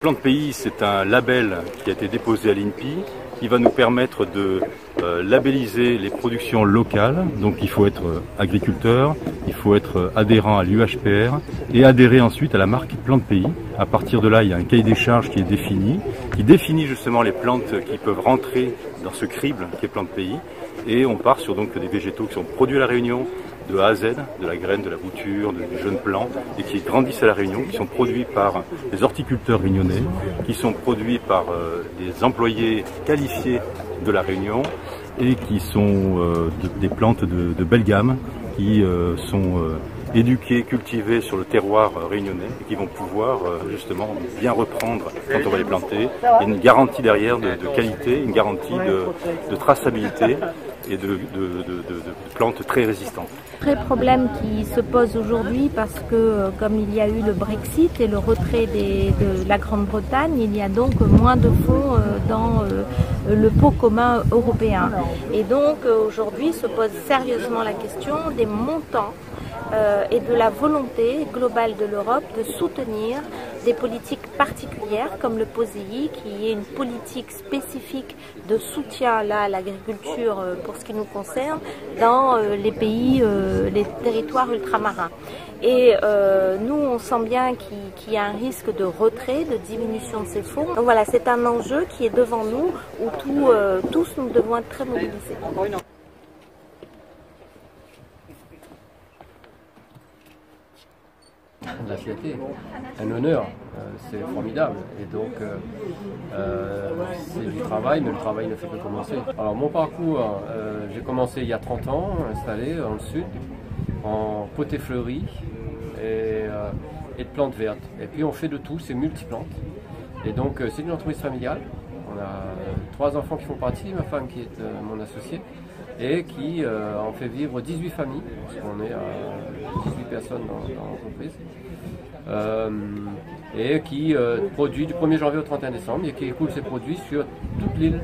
Plante Pays, c'est un label qui a été déposé à l'INPI qui va nous permettre de labelliser les productions locales. Donc il faut être agriculteur, il faut être adhérent à l'UHPR et adhérer ensuite à la marque Plante Pays. À partir de là, il y a un cahier des charges qui est défini, qui définit justement les plantes qui peuvent rentrer dans ce crible qui est Plante Pays. Et on part sur donc des végétaux qui sont produits à La Réunion, de A à Z, de la graine, de la bouture, du jeune plant, et qui grandissent à La Réunion, qui sont produits par des horticulteurs réunionnais, qui sont produits par des employés qualifiés de La Réunion, et qui sont des plantes de belle gamme, qui sont éduquées, cultivées sur le terroir réunionnais, et qui vont pouvoir justement bien reprendre quand on va les planter. Il y a une garantie derrière de qualité, une garantie de traçabilité, et de plantes très résistantes. Vrai problème qui se pose aujourd'hui parce que comme il y a eu le Brexit et le retrait de la Grande-Bretagne, il y a donc moins de fonds dans le pot commun européen. Et donc aujourd'hui se pose sérieusement la question des montants et de la volonté globale de l'Europe de soutenir des politiques particulières comme le POSEI, qui est une politique spécifique de soutien là, à l'agriculture pour ce qui nous concerne dans les pays, les territoires ultramarins. Et nous, on sent bien qu'il y a un risque de retrait, de diminution de ces fonds. Donc voilà, c'est un enjeu qui est devant nous où tous nous devons être très mobilisés. La fierté, un honneur, c'est formidable et donc c'est du travail, mais le travail ne fait que commencer. Alors mon parcours, j'ai commencé il y a 30 ans, installé dans le sud, en potés fleuris et de plantes vertes. Et puis on fait de tout, c'est multiplantes. Et donc c'est une entreprise familiale, on a 3 enfants qui font partie, ma femme qui est mon associée, et qui en fait vivre 18 familles, parce qu'on est à 18 personnes dans l'entreprise, et qui produit du 1er janvier au 31 décembre et qui écoule ses produits sur toute l'île.